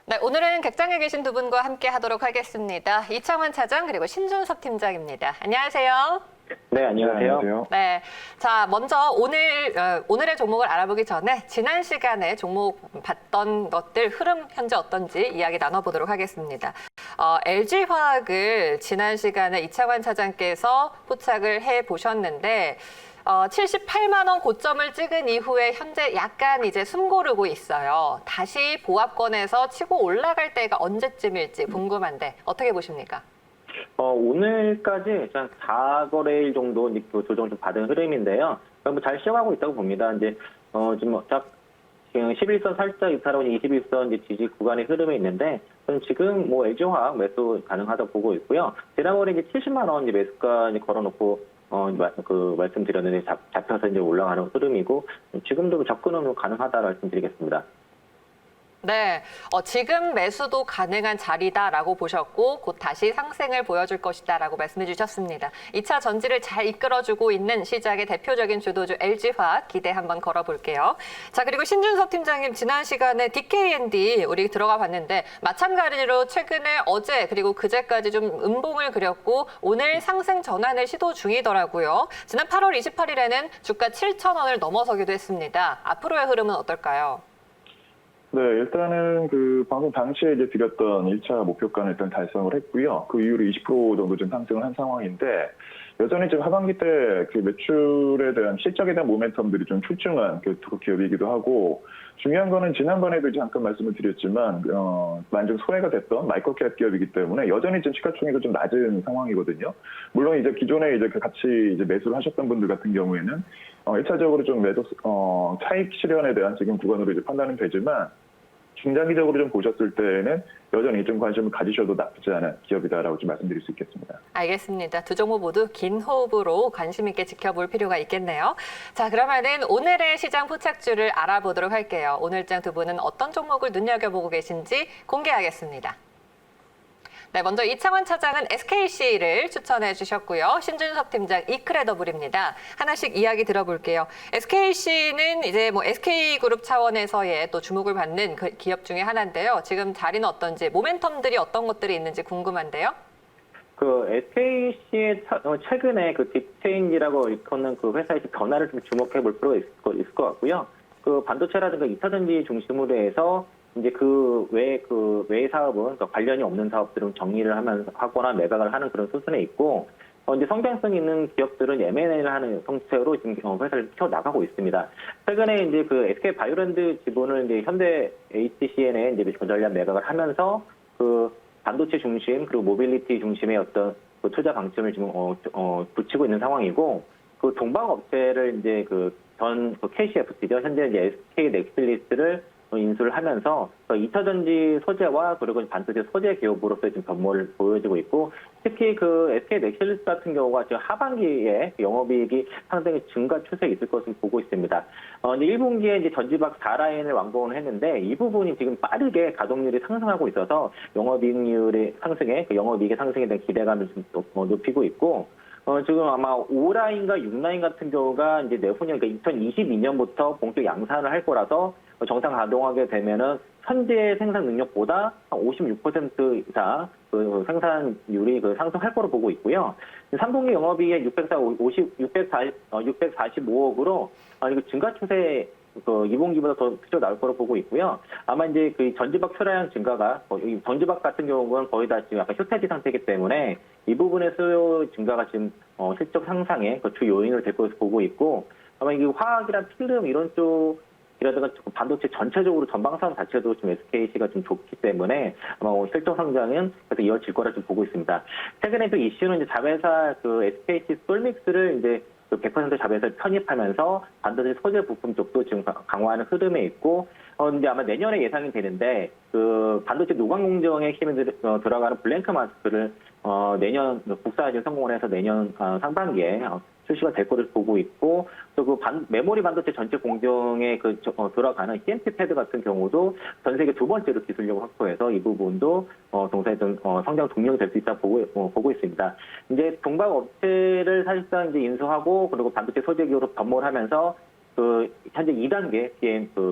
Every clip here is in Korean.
네, 오늘은 객장에 계신 두 분과 함께 하도록 하겠습니다. 이창환 차장 그리고 신준섭 팀장입니다. 안녕하세요. 네, 안녕하세요. 네, 자 먼저 오늘의 종목을 알아보기 전에 지난 시간에 종목 봤던 것들 흐름 현재 어떤지 이야기 나눠보도록 하겠습니다. LG화학을 지난 시간에 이창환 차장께서 포착을 해 보셨는데. 78만 원 고점을 찍은 이후에 현재 약간 이제 숨 고르고 있어요. 다시 보합권에서 치고 올라갈 때가 언제쯤일지 궁금한데 어떻게 보십니까? 오늘까지 한 4거래일 정도 조정 좀 받은 흐름인데요. 잘 시행하고 있다고 봅니다. 이제 지금 지금 11선 살짝 이탈하고 21선 지지 구간의 흐름이 있는데 지금 LG화학 매수 가능하다고 보고 있고요. 지난번에 이제 70만 원 매수가 걸어놓고 말씀드렸는데 잡혀서 이제 올라가는 흐름이고 지금도 접근은 가능하다 말씀드리겠습니다. 네, 지금 매수도 가능한 자리다라고 보셨고 곧 다시 상승을 보여줄 것이다라고 말씀해 주셨습니다. 2차 전지를 잘 이끌어주고 있는 시장의 대표적인 주도주 LG화학 기대 한번 걸어볼게요. 자, 그리고 신준섭 팀장님 지난 시간에 DKND 우리 들어가 봤는데 마찬가지로 최근에 어제 그리고 그제까지 좀 음봉을 그렸고 오늘 상승 전환을 시도 중이더라고요. 지난 8월 28일에는 주가 7,000원을 넘어서기도 했습니다. 앞으로의 흐름은 어떨까요? 네, 일단은 방금 당시에 이제 드렸던 1차 목표가는 일단 달성을 했고요. 그 이후로 20% 정도 좀 상승을 한 상황인데, 여전히 지금 하반기 때 매출에 대한 실적에 대한 모멘텀들이 좀 출중한 기업이기도 하고, 중요한 거는 지난번에도 잠깐 말씀을 드렸지만, 만족 소외가 됐던 마이크로캡 기업이기 때문에 여전히 지금 시가총액이 좀 낮은 상황이거든요. 물론 이제 기존에 이제 같이 이제 매수를 하셨던 분들 같은 경우에는 1차적으로 좀 매도, 차익 실현에 대한 지금 구간으로 이제 판단은 되지만, 중장기적으로 좀 보셨을 때는 여전히 좀 관심을 가지셔도 나쁘지 않은 기업이다라고 좀 말씀드릴 수 있겠습니다. 알겠습니다. 두 종목 모두 긴 호흡으로 관심 있게 지켜볼 필요가 있겠네요. 자, 그러면은 오늘의 시장 포착주를 알아보도록 할게요. 오늘장 두 분은 어떤 종목을 눈여겨보고 계신지 공개하겠습니다. 네, 먼저 이창환 차장은 SKC를 추천해 주셨고요. 신준섭 팀장 이크레더블입니다. 하나씩 이야기 들어볼게요. SKC는 이제 SK그룹 차원에서의 또 주목을 받는 그 기업 중에 하나인데요. 지금 자리는 어떤지, 모멘텀들이 어떤 것들이 있는지 궁금한데요. SKC의 최근에 딥체인이라고 일컫는 회사의 변화를 좀 주목해 볼 필요가 있을 것 같고요. 반도체라든가 2차전지 중심으로 해서 이제 외 사업은 관련이 없는 사업들은 정리를 하거나 매각을 하는 그런 수순에 있고, 이제 성장성 있는 기업들은 M&A를 하는 형태로 지금 회사를 키워 나가고 있습니다. 최근에 이제 SK 바이오랜드 지분을 이제 현대 HCN에 이제 전략 매각을 하면서 반도체 중심 그리고 모빌리티 중심의 어떤 투자 방침을 지금 붙이고 있는 상황이고, 동방 업체를 이제 전 KCFT죠. 현재 이제 SK 넥슬리스를 인수를 하면서 2차전지 소재와 그리고 반도체 소재 기업으로서 지금 변모를 보여지고 있고, 특히 SK 넥실리스 같은 경우가 지금 하반기에 영업이익이 상당히 증가 추세에 있을 것으로 보고 있습니다. 이제 1분기에 이제 전지박 4라인을 완공을 했는데 이 부분이 지금 빠르게 가동률이 상승하고 있어서 영업이익률의 상승에 영업이익의 상승에 대한 기대감을 좀 높이고 있고, 지금 아마 5라인과 6라인 같은 경우가 이제 내후년, 그러니까 2022년부터 본격 양산을 할 거라서 정상 가동하게 되면은 현재 생산 능력보다 56% 이상 생산율이 상승할 거로 보고 있고요. 3분기 영업이익 645억으로 이거 증가 추세 2분기보다 더 크게 나올 거로 보고 있고요. 아마 이제 전지박 출하량 증가가 전지박 같은 경우는 거의 다 지금 약간 휴태지 상태이기 때문에 이 부분의 수요 증가가 지금 실적 향상의 주 요인을 될 것으로 보고 있고, 아마 이게 화학이랑 필름 이런 쪽이라든가 반도체 전체적으로 전방 사업 자체도 좀 SKC가 좀 좋기 때문에 아마 실적 성장은 그래서 이어질 거라 좀 보고 있습니다. 최근에 또 이슈는 이제 자회사 SKC 솔믹스를 이제 100% 자회사를 편입하면서 반도체 소재 부품 쪽도 지금 강화하는 흐름에 있고, 근데 아마 내년에 예상이 되는데 반도체 노광 공정에 힘이 들어가는 블랭크 마스크를 내년 국사화에 성공을 해서 내년 상반기에 출시가 될 것을 보고 있고, 또 메모리 반도체 전체 공정에 들어가는 CMP 패드 같은 경우도 전 세계 두 번째로 기술력 확보해서 이 부분도 동사에 좀 성장 동력이 될 수 있다 보고 있습니다. 이제 동방 업체를 사실상 이제 인수하고 그리고 반도체 소재 기업으로 변모를 하면서 현재 2단계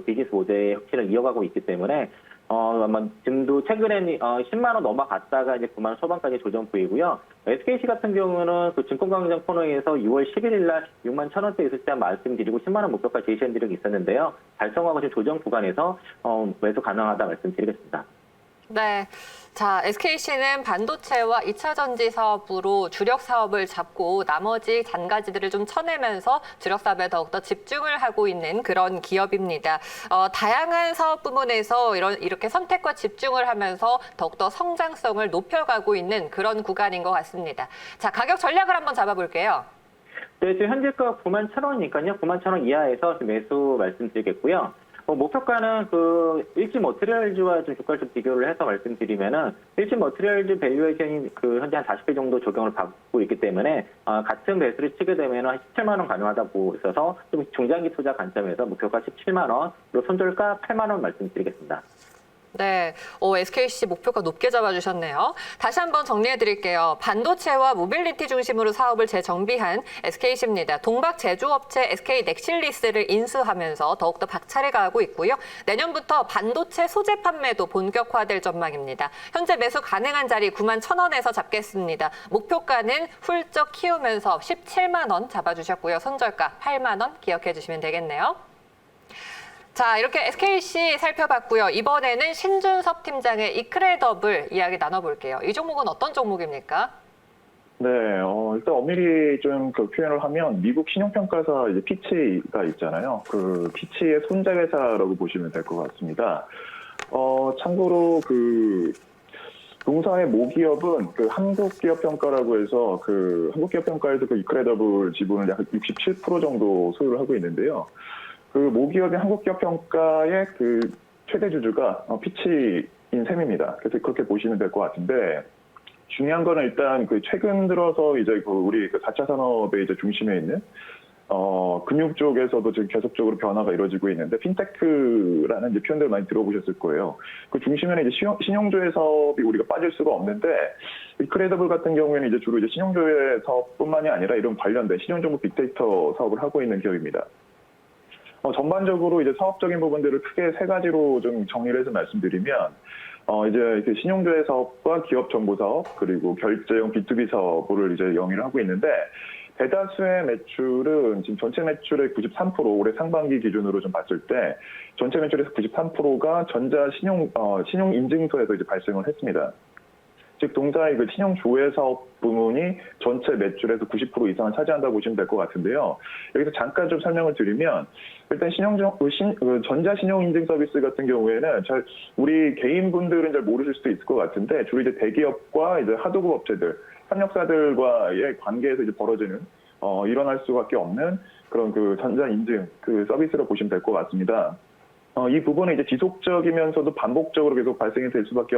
비즈니스 모델의 혁신을 이어가고 있기 때문에 아마 지금도 최근에 10만 원 넘어갔다가 이제 9만 원 초반까지 조정 부이고요. SKC 같은 경우는 그 증권광장 코너에서 6월 11일 날 6만 1,000원대 있을 때 말씀드리고 10만 원 목표가 제시한 적이 있었는데요. 달성하고 지금 조정 구간에서 매수 가능하다 말씀드리겠습니다. 네. 자, SKC는 반도체와 2차 전지 사업으로 주력 사업을 잡고 나머지 잔가지들을 좀 쳐내면서 주력 사업에 더욱더 집중을 하고 있는 그런 기업입니다. 다양한 사업 부문에서 이렇게 선택과 집중을 하면서 더욱더 성장성을 높여가고 있는 그런 구간인 것 같습니다. 자, 가격 전략을 한번 잡아볼게요. 네, 지금 현재가 9만 1,000원이니까요. 9만 1,000원 이하에서 매수 말씀드리겠고요. 목표가는 그 일지 머티리얼즈와 좀 주가를 좀 비교를 해서 말씀드리면은 일지 머티리얼즈 밸류에이션이 그 현재 한 40배 정도 적용을 받고 있기 때문에 같은 매수를 치게 되면 한 17만 원 가능하다고 있어서 좀 중장기 투자 관점에서 목표가 17만 원, 그리고 손절가 8만 원 말씀드리겠습니다. 네, SKC 목표가 높게 잡아주셨네요. 다시 한번 정리해 드릴게요. 반도체와 모빌리티 중심으로 사업을 재정비한 SKC입니다. 동박 제조업체 SK 넥실리스를 인수하면서 더욱더 박차를 가하고 있고요. 내년부터 반도체 소재 판매도 본격화될 전망입니다. 현재 매수 가능한 자리 9만 1,000원에서 잡겠습니다. 목표가는 훌쩍 키우면서 17만 원 잡아주셨고요. 손절가 8만 원 기억해 주시면 되겠네요. 자, 이렇게 SKC 살펴봤고요. 이번에는 신준섭 팀장의 이크레더블 이야기 나눠볼게요. 이 종목은 어떤 종목입니까? 네, 일단 엄밀히 좀 그 표현을 하면 미국 신용평가사 이제 피치가 있잖아요. 그 피치의 손자회사라고 보시면 될 것 같습니다. 참고로 그 동사의 모기업은 그 한국기업평가라고 해서 그 한국기업평가에서 그 이크레더블 지분을 약 67% 정도 소유를 하고 있는데요. 그 모기업의 한국기업평가의 그 최대 주주가 피치인 셈입니다. 그래서 그렇게 보시면 될 것 같은데, 중요한 거는 일단 그 최근 들어서 이제 그 우리 그 4차 산업의 이제 중심에 있는 금융 쪽에서도 지금 계속적으로 변화가 이루어지고 있는데, 핀테크라는 이제 표현들 많이 들어보셨을 거예요. 그 중심에는 이제 신용조회 사업이 우리가 빠질 수가 없는데, 이 크레더블 같은 경우에는 이제 주로 이제 신용조회 사업뿐만이 아니라 이런 관련된 신용정보 빅데이터 사업을 하고 있는 기업입니다. 전반적으로 이제 사업적인 부분들을 크게 세 가지로 좀 정리를 해서 말씀드리면, 이제 신용조회 사업과 기업 정보 사업, 그리고 결제형 B2B 사업을 이제 영위를 하고 있는데, 대다수의 매출은 지금 전체 매출의 93%, 올해 상반기 기준으로 좀 봤을 때, 전체 매출에서 93%가 전자 신용 인증서에서 이제 발생을 했습니다. 즉 동사의 그 신용 조회 사업 부문이 전체 매출에서 90% 이상을 차지한다고 보시면 될 것 같은데요. 여기서 잠깐 좀 설명을 드리면, 일단 전자 신용 인증 서비스 같은 경우에는 우리 개인분들은 잘 모르실 수도 있을 것 같은데, 주로 이제 대기업과 이제 하도급 업체들, 협력사들과의 관계에서 이제 벌어지는 일어날 수밖에 없는 그런 그 전자 인증 그 서비스로 보시면 될 것 같습니다. 이 부분은 이제 지속적이면서도 반복적으로 계속 발생이 될 수밖에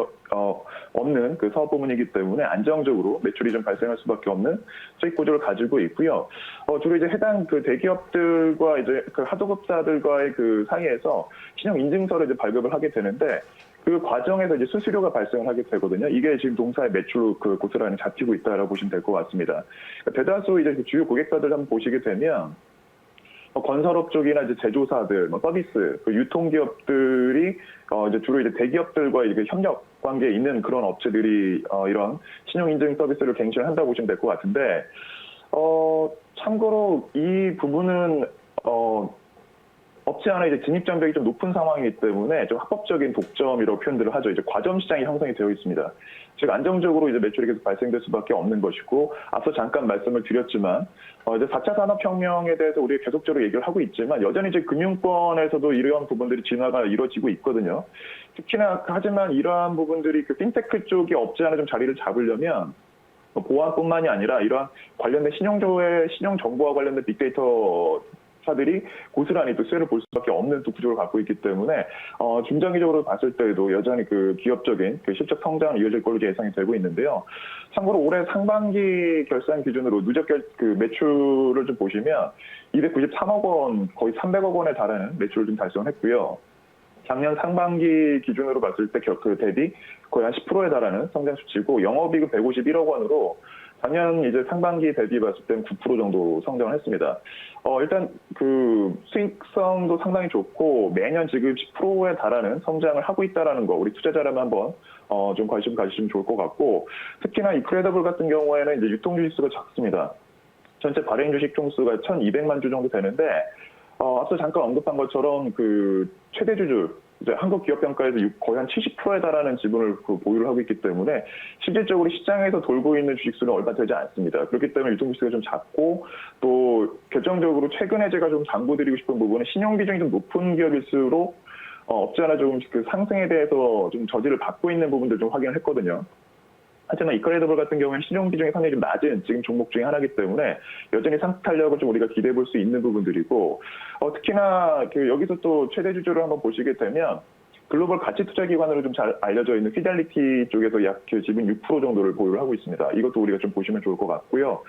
없는 그 사업 부문이기 때문에 안정적으로 매출이 좀 발생할 수밖에 없는 수익 구조를 가지고 있고요. 주로 이제 해당 그 대기업들과 이제 그 하도급사들과의 그 사이에서 신용 인증서를 이제 발급을 하게 되는데, 그 과정에서 이제 수수료가 발생을 하게 되거든요. 이게 지금 동사의 매출로 그 고스란히 잡히고 있다라고 보시면 될 것 같습니다. 대다수 이제 그 주요 고객사들 한번 보시게 되면, 건설업 쪽이나 이제 제조사들, 서비스, 그 유통기업들이 이제 주로 이제 대기업들과 이렇게 협력 관계에 있는 그런 업체들이 이런 신용인증 서비스를 갱신을 한다고 보시면 될 것 같은데, 참고로 이 부분은 업체 안에 이제 진입 장벽이 좀 높은 상황이기 때문에 좀 합법적인 독점이라고 표현들을 하죠. 이제 과점 시장이 형성이 되어 있습니다. 즉 안정적으로 이제 매출이 계속 발생될 수밖에 없는 것이고, 앞서 잠깐 말씀을 드렸지만 이제 4차 산업혁명에 대해서 우리가 계속적으로 얘기를 하고 있지만, 여전히 이제 금융권에서도 이러한 부분들이 진화가 이루어지고 있거든요. 특히나 하지만 이러한 부분들이 그 핀테크 쪽의 업체 안에 좀 자리를 잡으려면 보안뿐만이 아니라 이러한 관련된 신용조회, 신용정보와 관련된 빅데이터 사들이 고스란히 또 수혜를 볼 수밖에 없는 또 구조를 갖고 있기 때문에 중장기적으로 봤을 때에도 여전히 그 기업적인 그 실적 성장은 이어질 걸로 예상이 되고 있는데요. 참고로 올해 상반기 결산 기준으로 누적 그 매출을 좀 보시면 293억 원, 거의 300억 원에 달하는 매출을 좀 달성했고요. 작년 상반기 기준으로 봤을 때 그 대비 거의 한 10%에 달하는 성장 수치고, 영업이익은 151억 원으로 작년 이제 상반기 대비 봤을 때는 9% 정도 성장을 했습니다. 일단 그 수익성도 상당히 좋고 매년 지금 10%에 달하는 성장을 하고 있다라는 거 우리 투자자라면 한번 좀 관심 가지시면 좋을 것 같고 특히나 이크레더블 같은 경우에는 이제 유통 주식수가 작습니다. 전체 발행 주식 총수가 1,200만 주 정도 되는데 앞서 잠깐 언급한 것처럼 그 최대 주주 이제 한국 기업 평가에서 거의 한 70%에 달하는 지분을 보유를 하고 있기 때문에 실질적으로 시장에서 돌고 있는 주식수는 얼마 되지 않습니다. 그렇기 때문에 유통주식수가 좀 작고 또 결정적으로 최근에 제가 좀 당부드리고 싶은 부분은 신용 비중이 좀 높은 기업일수록 없지 않아 조금 그 상승에 대해서 좀 저지를 받고 있는 부분들 좀 확인을 했거든요. 하지만 이크레더블 같은 경우에는 신용 비중이 상당히 좀 낮은 지금 종목 중에 하나이기 때문에 여전히 상승 탄력을 좀 우리가 기대해 볼 수 있는 부분들이고 특히나 그 여기서 또 최대 주주를 한번 보시게 되면 글로벌 가치 투자 기관으로 좀 잘 알려져 있는 피델리티 쪽에서 약 지분 6% 정도를 보유를 하고 있습니다. 이것도 우리가 좀 보시면 좋을 것 같고요.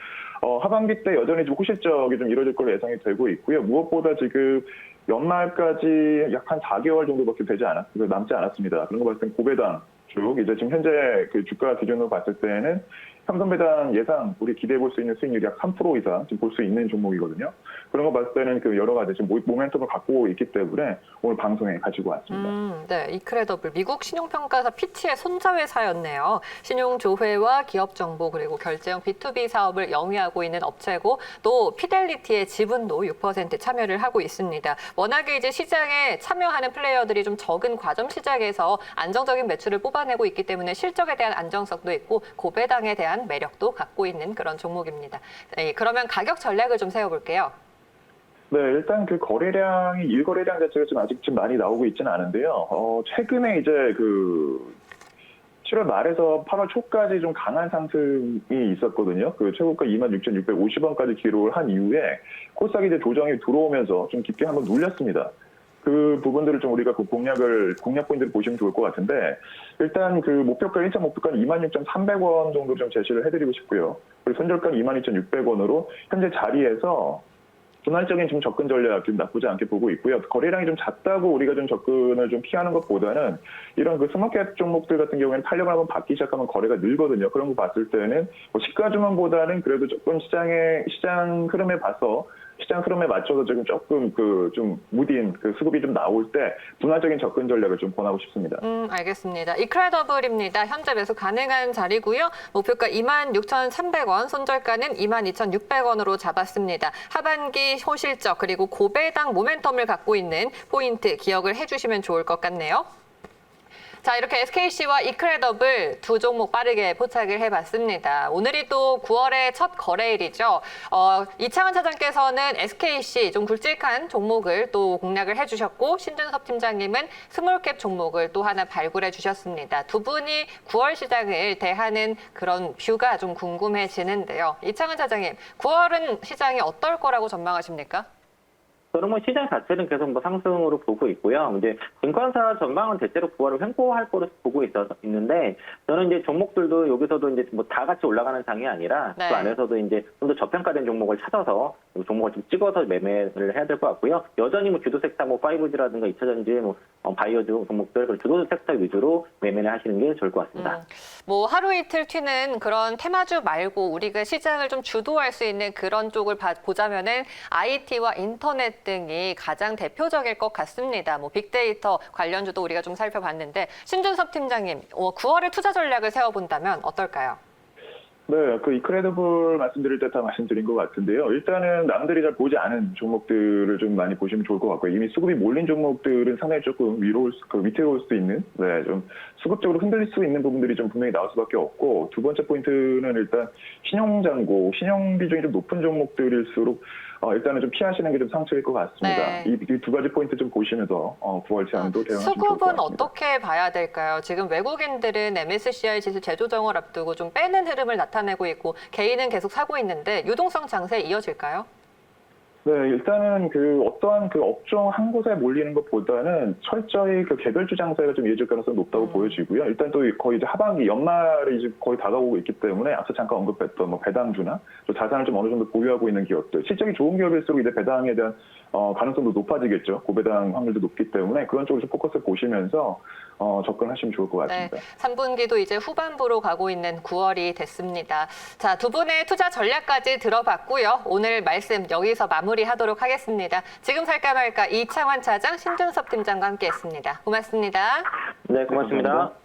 하반기 때 여전히 좀 호실적이 좀 이뤄질 걸로 예상이 되고 있고요. 무엇보다 지금 연말까지 약 한 4개월 정도밖에 남지 않았습니다. 그런 거 봤을 땐 고배당 쭉 이제 지금 현재 그 주가 기준으로 봤을 때는 평균배당 예상 우리 기대해 볼 수 있는 수익률이 약 3% 이상 지금 볼 수 있는 종목이거든요. 그런 거 봤을 때는 그 여러 가지 지금 모멘텀을 갖고 있기 때문에 오늘 방송에 가지고 왔습니다. 네, 이크레더블 미국 신용평가사 피치의 손자회사였네요. 신용조회와 기업정보 그리고 결제형 B2B 사업을 영위하고 있는 업체고 또 피델리티의 지분도 6% 참여를 하고 있습니다. 워낙에 이제 시장에 참여하는 플레이어들이 좀 적은 과점 시장에서 안정적인 매출을 뽑아내고 있기 때문에 실적에 대한 안정성도 있고 고배당에 대한 매력도 갖고 있는 그런 종목입니다. 네, 그러면 가격 전략을 좀 세워볼게요. 네, 일단 그 거래량이 일거래량 자체가 좀 아직 좀 많이 나오고 있지는 않은데요. 최근에 이제 그 7월 말에서 8월 초까지 좀 강한 상승이 있었거든요. 그 최고가 26,650원까지 기록을 한 이후에 코스닥이 이제 조정이 들어오면서 좀 깊게 한번 눌렸습니다. 그 부분들을 좀 우리가 그 공략 포인트를 보시면 좋을 것 같은데, 일단 그 목표가 1차 목표가는 26,300원 정도 좀 제시를 해드리고 싶고요. 그리고 손절가는 22,600원으로 현재 자리에서 분할적인 좀 접근 전략 좀 나쁘지 않게 보고 있고요. 거래량이 좀 작다고 우리가 좀 접근을 좀 피하는 것보다는 이런 그 스몰캡 종목들 같은 경우에는 탄력을 한번 받기 시작하면 거래가 늘거든요. 그런 거 봤을 때는 뭐 시가주만보다는 그래도 조금 시장 흐름에 맞춰서 조금 그 좀 무딘 그 수급이 좀 나올 때 분할적인 접근 전략을 좀 권하고 싶습니다. 알겠습니다. 이크레더블입니다. 현재 매수 가능한 자리고요. 목표가 26,300원, 손절가는 22,600원으로 잡았습니다. 하반기 호실적 그리고 고배당 모멘텀을 갖고 있는 포인트 기억을 해주시면 좋을 것 같네요. 자, 이렇게 SKC와 이크레더블 두 종목 빠르게 포착을 해봤습니다. 오늘이 또 9월의 첫 거래일이죠. 이창은 차장께서는 SKC 좀 굵직한 종목을 또 공략을 해주셨고 신준섭 팀장님은 스몰캡 종목을 또 하나 발굴해 주셨습니다. 두 분이 9월 시장을 대하는 그런 뷰가 좀 궁금해지는데요. 이창은 차장님, 9월은 시장이 어떨 거라고 전망하십니까? 저는 뭐 시장 자체는 계속 뭐 상승으로 보고 있고요. 이제 증권사 전망은 대체로 9월을 횡보할 거로 보고 있는데 저는 이제 종목들도 여기서도 이제 뭐 다 같이 올라가는 장이 아니라 네. 그 안에서도 이제 좀 더 저평가된 종목을 찾아서 종목을 좀 찍어서 매매를 해야 될 것 같고요. 여전히 뭐 주도 섹터 뭐 5G라든가 2차전지 뭐 바이오 종목들 그리고 주도 섹터 위주로 매매를 하시는 게 좋을 것 같습니다. 뭐 하루 이틀 튀는 그런 테마주 말고 우리가 시장을 좀 주도할 수 있는 그런 쪽을 보자면은 IT와 인터넷 등이 가장 대표적일 것 같습니다. 뭐 빅데이터 관련주도 우리가 좀 살펴봤는데 신준섭 팀장님, 9월의 투자 전략을 세워본다면 어떨까요? 네, 그 이크레더블 말씀드릴 때 다 말씀드린 것 같은데요. 일단은 남들이 잘 보지 않은 종목들을 좀 많이 보시면 좋을 것 같고요. 이미 수급이 몰린 종목들은 상당히 조금 위태로울 수 있는, 좀 수급적으로 흔들릴 수 있는 부분들이 좀 분명히 나올 수밖에 없고, 두 번째 포인트는 일단 신용 비중이 좀 높은 종목들일수록 일단은 좀 피하시는 게 좀 상처일 것 같습니다. 네. 이 두 가지 포인트 좀 보시면서 9월 제안도 대응하시면 좋을 것 수급은 같습니다. 어떻게 봐야 될까요? 지금 외국인들은 MSCI 지수 재조정을 앞두고 좀 빼는 흐름을 나타내고 있고 개인은 계속 사고 있는데 유동성 장세 이어질까요? 네, 일단은 그 어떠한 그 업종 한 곳에 몰리는 것보다는 철저히 그 개별주 장세가 좀 이어질 가능성이 높다고 보여지고요. 일단 또 거의 이제 하반기 연말이 이제 거의 다가오고 있기 때문에 앞서 잠깐 언급했던 뭐 배당주나 또 자산을 좀 어느 정도 보유하고 있는 기업들, 실적이 좋은 기업일수록 이제 배당에 대한 가능성도 높아지겠죠. 고배당 확률도 높기 때문에 그런 쪽으로 좀 포커스를 보시면서 접근하시면 좋을 것 같습니다. 네, 3분기도 이제 후반부로 가고 있는 9월이 됐습니다. 자, 두 분의 투자 전략까지 들어봤고요. 오늘 말씀 여기서 마무리하도록 하겠습니다. 지금 살까 말까 이창환 차장, 신준섭 팀장과 함께했습니다. 고맙습니다. 네, 고맙습니다. 감사합니다.